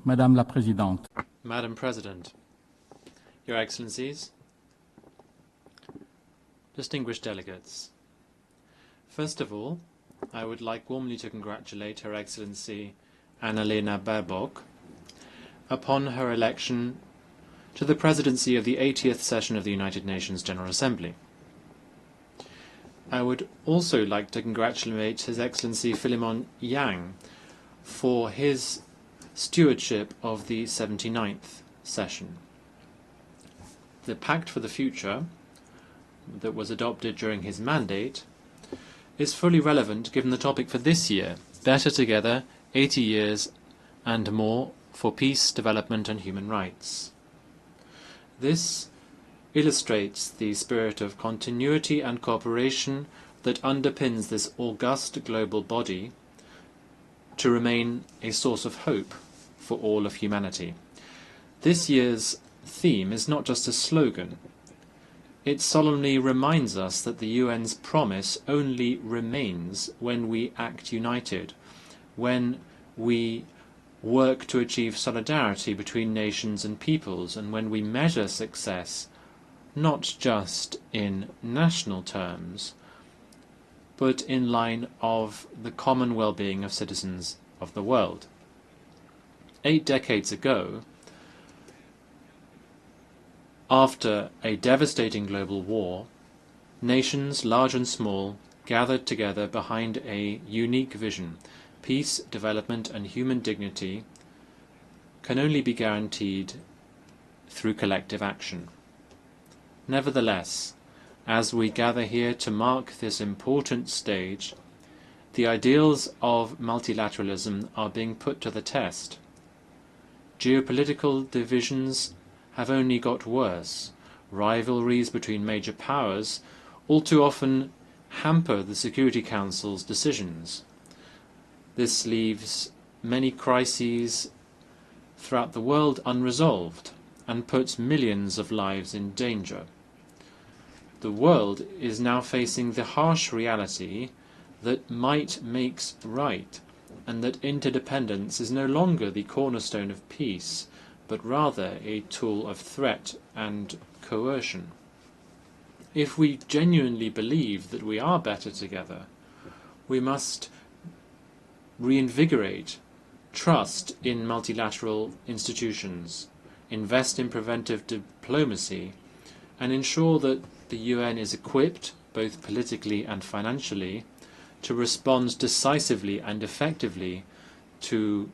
Madame la Présidente. Madam President, Your Excellencies, distinguished delegates, first of all, I would like warmly to congratulate Her Excellency Annalena Baerbock upon her election to the presidency of the 80th session of the United Nations General Assembly. I would also like to congratulate His Excellency Philemon Yang for his stewardship of the 79th session. The Pact for the Future that was adopted during his mandate is fully relevant given the topic for this year, Better Together, 80 Years and More for Peace, Development and Human Rights. This illustrates the spirit of continuity and cooperation that underpins this august global body to remain a source of hope for all of humanity. This year's theme is not just a slogan. It solemnly reminds us that the UN's promise only remains when we act united, when we work to achieve solidarity between nations and peoples, and when we measure success not just in national terms, but in line of the common well-being of citizens of the world. 8 decades ago, after a devastating global war, nations large and small gathered together behind a unique vision. Peace, development and human dignity can only be guaranteed through collective action. Nevertheless, as we gather here to mark this important stage, the ideals of multilateralism are being put to the test. Geopolitical divisions have only got worse. Rivalries between major powers all too often hamper the Security Council's decisions. This leaves many crises throughout the world unresolved and puts millions of lives in danger. The world is now facing the harsh reality that might makes right, and that interdependence is no longer the cornerstone of peace, but rather a tool of threat and coercion. If we genuinely believe that we are better together, we must reinvigorate trust in multilateral institutions, invest in preventive diplomacy, and ensure that the UN is equipped, both politically and financially, to respond decisively and effectively to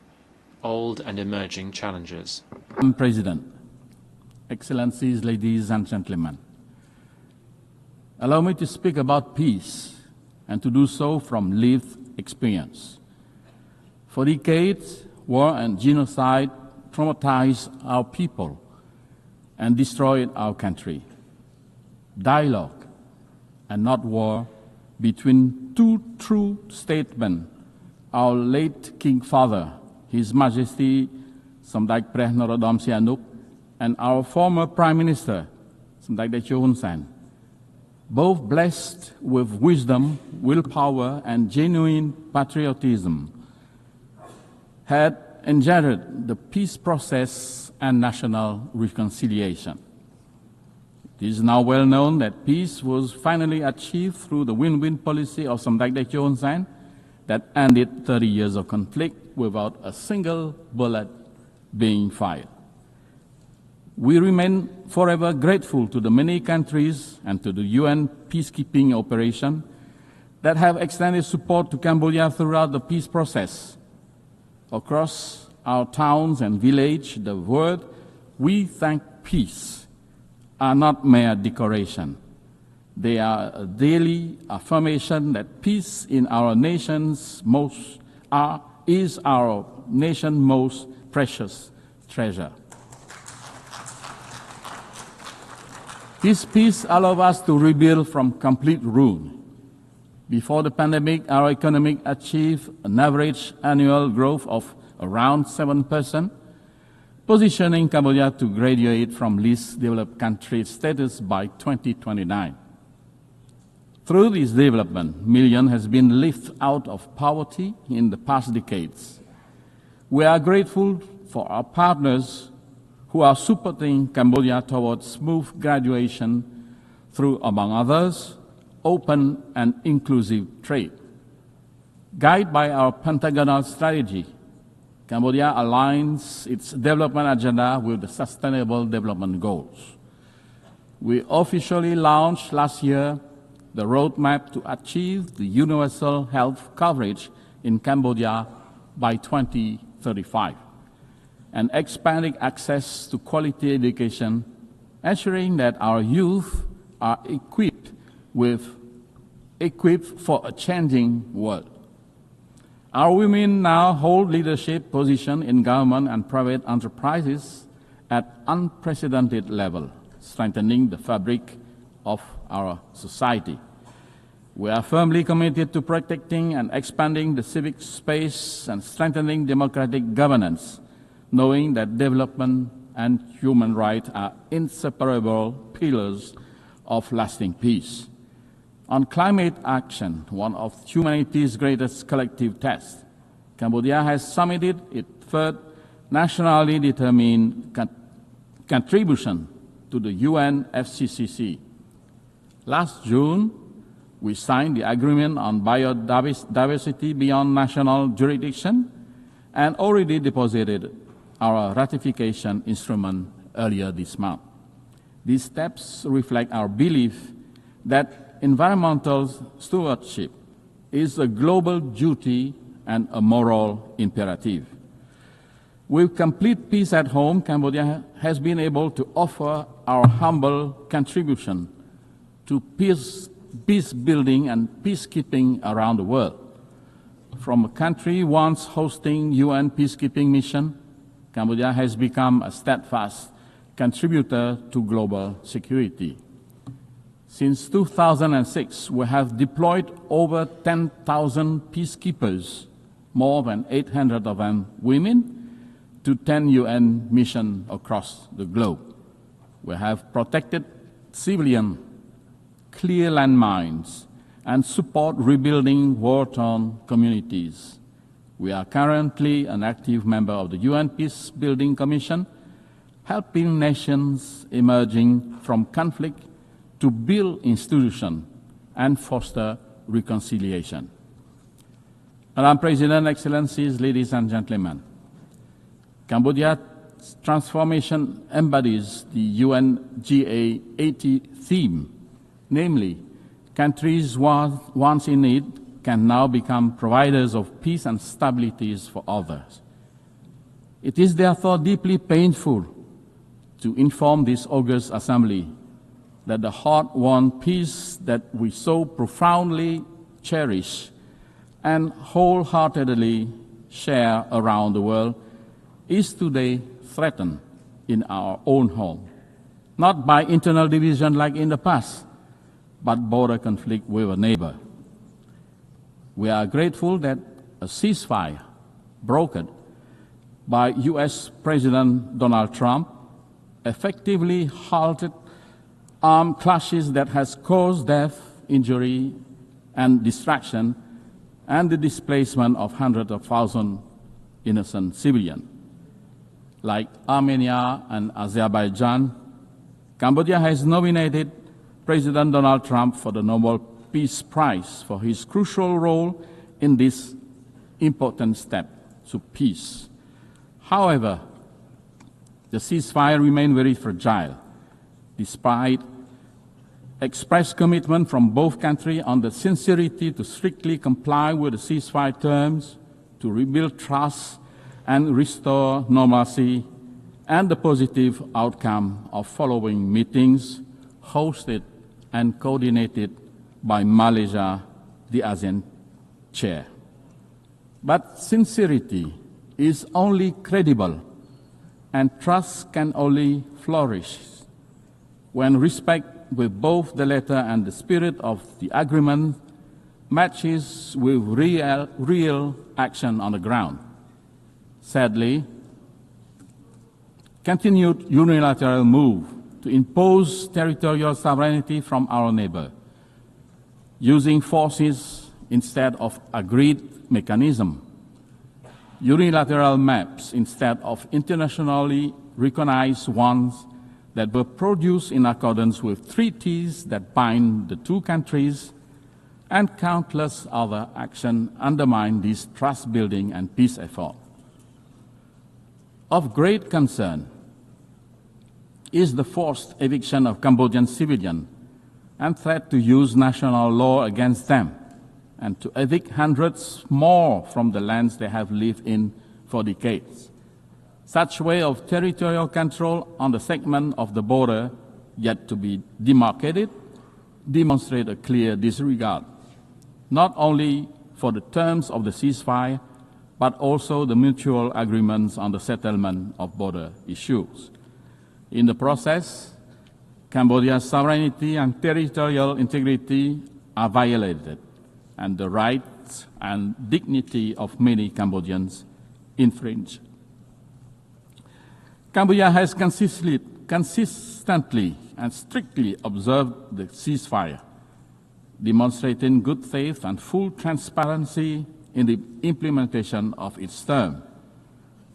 old and emerging challenges. Madam President, Excellencies, ladies and gentlemen, allow me to speak about peace and to do so from lived experience. For decades, war and genocide traumatized our people and destroyed our country. Dialogue and not war between two true statesmen, our late King Father, His Majesty Samdech Preh Norodom Sihanouk, and our former Prime Minister, Samdech Techo Hun Sen, both blessed with wisdom, willpower, and genuine patriotism, had engendered the peace process and national reconciliation. It is now well known that peace was finally achieved through the win-win policy of Samdech Techo Hun Sen that ended 30 years of conflict without a single bullet being fired. We remain forever grateful to the many countries and to the UN peacekeeping operation that have extended support to Cambodia throughout the peace process. Across our towns and villages, the word "we thank peace" are not mere decoration. They are a daily affirmation that peace in our nation's is our nation's most precious treasure. This peace allows us to rebuild from complete ruin. Before the pandemic, our economy achieved an average annual growth of around 7%, positioning Cambodia to graduate from least developed country status by 2029. Through this development, millions has been lifted out of poverty in the past decades. We are grateful for our partners who are supporting Cambodia towards smooth graduation through, among others, open and inclusive trade. Guided by our pentagonal strategy, Cambodia aligns its development agenda with the Sustainable Development Goals. We officially launched last year the roadmap to achieve the universal health coverage in Cambodia by 2035, and expanding access to quality education, ensuring that our youth are equipped for a changing world. Our women now hold leadership positions in government and private enterprises at unprecedented level, strengthening the fabric of our society. We are firmly committed to protecting and expanding the civic space and strengthening democratic governance, knowing that development and human rights are inseparable pillars of lasting peace. On climate action, one of humanity's greatest collective tests, Cambodia has submitted its third nationally determined contribution to the UN FCCC. Last June, we signed the agreement on biodiversity beyond national jurisdiction and already deposited our ratification instrument earlier this month. These steps reflect our belief that environmental stewardship is a global duty and a moral imperative. With complete peace at home, Cambodia has been able to offer our humble contribution to peace building and peacekeeping around the world. From a country once hosting UN peacekeeping mission, Cambodia has become a steadfast contributor to global security. Since 2006, we have deployed over 10,000 peacekeepers, more than 800 of them women, to 10 UN missions across the globe. We have protected civilians, clear landmines, and support rebuilding war-torn communities. We are currently an active member of the UN Peace Building Commission, helping nations emerging from conflict to build institutions and foster reconciliation. Madam President, Excellencies, ladies and gentlemen, Cambodia's transformation embodies the UNGA 80 theme, namely, countries once in need can now become providers of peace and stability for others. It is therefore deeply painful to inform this august assembly that the hard-won peace that we so profoundly cherish and wholeheartedly share around the world is today threatened in our own home, not by internal division like in the past, but border conflict with a neighbor. We are grateful that a ceasefire brokered by U.S. President Donald Trump effectively halted armed clashes that has caused death, injury, and destruction, and the displacement of hundreds of thousands innocent civilians. Like Armenia and Azerbaijan, Cambodia has nominated President Donald Trump for the Nobel Peace Prize for his crucial role in this important step to peace. However, the ceasefire remains very fragile, despite expressed commitment from both countries on the sincerity to strictly comply with the ceasefire terms, to rebuild trust and restore normalcy, and the positive outcome of following meetings hosted and coordinated by Malaysia, the ASEAN chair. But sincerity is only credible and trust can only flourish when respect with both the letter and the spirit of the agreement matches with real action on the ground. Sadly, continued unilateral move to impose territorial sovereignty from our neighbor, using forces instead of agreed mechanism, unilateral maps instead of internationally recognized ones that were produced in accordance with treaties that bind the two countries, and countless other actions undermine this trust-building and peace effort. Of great concern is the forced eviction of Cambodian civilians and threat to use national law against them, and to evict hundreds more from the lands they have lived in for decades. Such way of territorial control on the segment of the border yet to be demarcated demonstrate a clear disregard, not only for the terms of the ceasefire, but also the mutual agreements on the settlement of border issues. In the process, Cambodia's sovereignty and territorial integrity are violated, and the rights and dignity of many Cambodians infringed. Cambodia has consistently and strictly observed the ceasefire, demonstrating good faith and full transparency in the implementation of its term.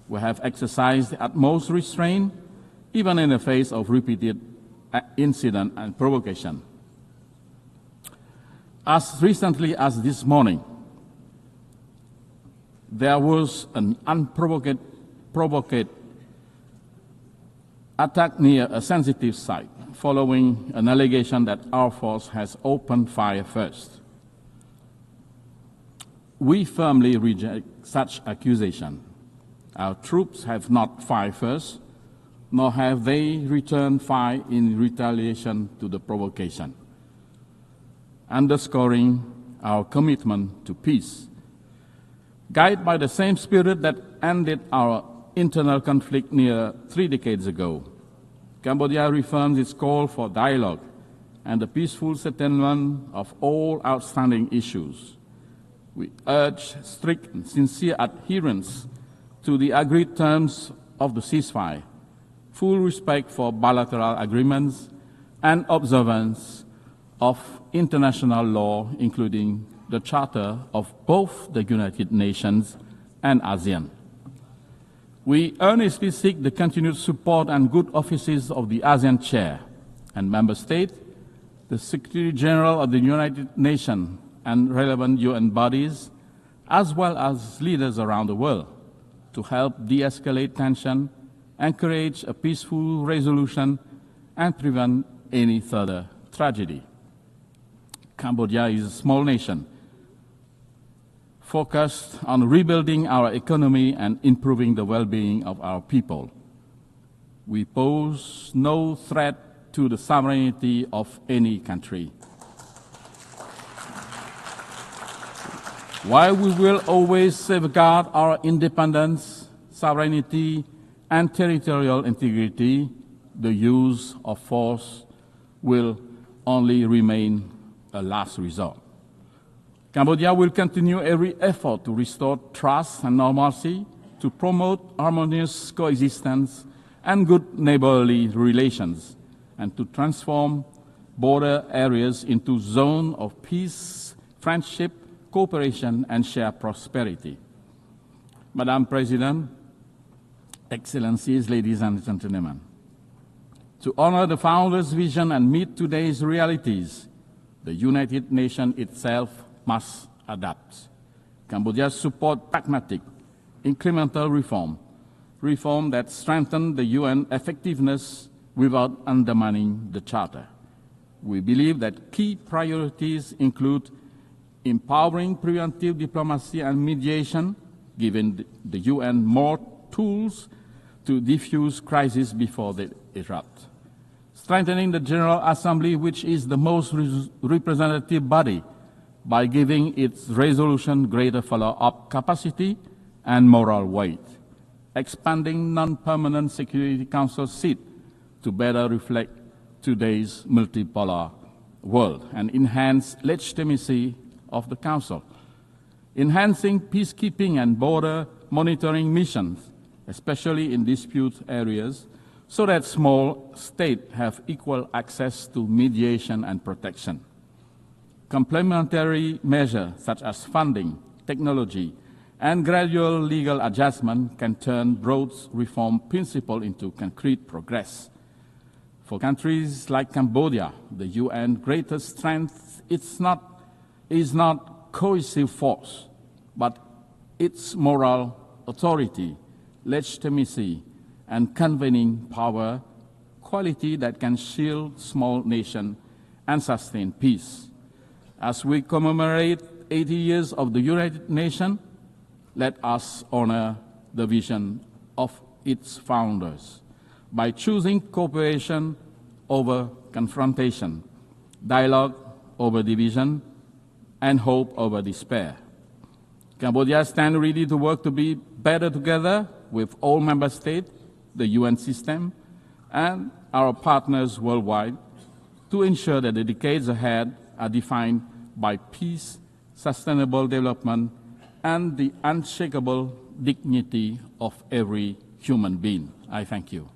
We have exercised the utmost restraint, even in the face of repeated incident and provocation. As recently as this morning, there was an unprovoked attack near a sensitive site, following an allegation that our force has opened fire first. We firmly reject such accusation. Our troops have not fired first, nor have they returned fire in retaliation to the provocation, underscoring our commitment to peace. Guided by the same spirit that ended our internal conflict near 3 decades ago, Cambodia reaffirms its call for dialogue and the peaceful settlement of all outstanding issues. We urge strict and sincere adherence to the agreed terms of the ceasefire, full respect for bilateral agreements, and observance of international law, including the Charter of both the United Nations and ASEAN. We earnestly seek the continued support and good offices of the ASEAN Chair and Member State, the Secretary General of the United Nations and relevant UN bodies, as well as leaders around the world, to help de-escalate tension, encourage a peaceful resolution, and prevent any further tragedy. Cambodia is a small nation focused on rebuilding our economy and improving the well-being of our people. We pose no threat to the sovereignty of any country. While we will always safeguard our independence, sovereignty, and territorial integrity, the use of force will only remain a last resort. Cambodia will continue every effort to restore trust and normalcy, to promote harmonious coexistence and good neighborly relations, and to transform border areas into zones of peace, friendship, cooperation, and shared prosperity. Madam President, Excellencies, ladies and gentlemen, to honor the founder's vision and meet today's realities, the United Nations itself must adapt. Cambodia supports pragmatic, incremental reform that strengthen the UN effectiveness without undermining the Charter. We believe that key priorities include empowering preventive diplomacy and mediation, giving the UN more tools to defuse crises before they erupt, strengthening the General Assembly, which is the most representative body, by giving its resolution greater follow-up capacity and moral weight, expanding non-permanent Security Council seats to better reflect today's multipolar world and enhance legitimacy of the Council, enhancing peacekeeping and border monitoring missions, especially in dispute areas, so that small states have equal access to mediation and protection. Complementary measures such as funding, technology, and gradual legal adjustment can turn broad reform principles into concrete progress. For countries like Cambodia, the UN greatest strength is not cohesive force, but its moral authority, legitimacy, and convening power, quality that can shield small nations and sustain peace. As we commemorate 80 years of the United Nations, let us honor the vision of its founders by choosing cooperation over confrontation, dialogue over division, and hope over despair. Cambodia stands ready to work to be better together with all member states, the UN system, and our partners worldwide to ensure that the decades ahead are defined by peace, sustainable development, and the unshakable dignity of every human being. I thank you.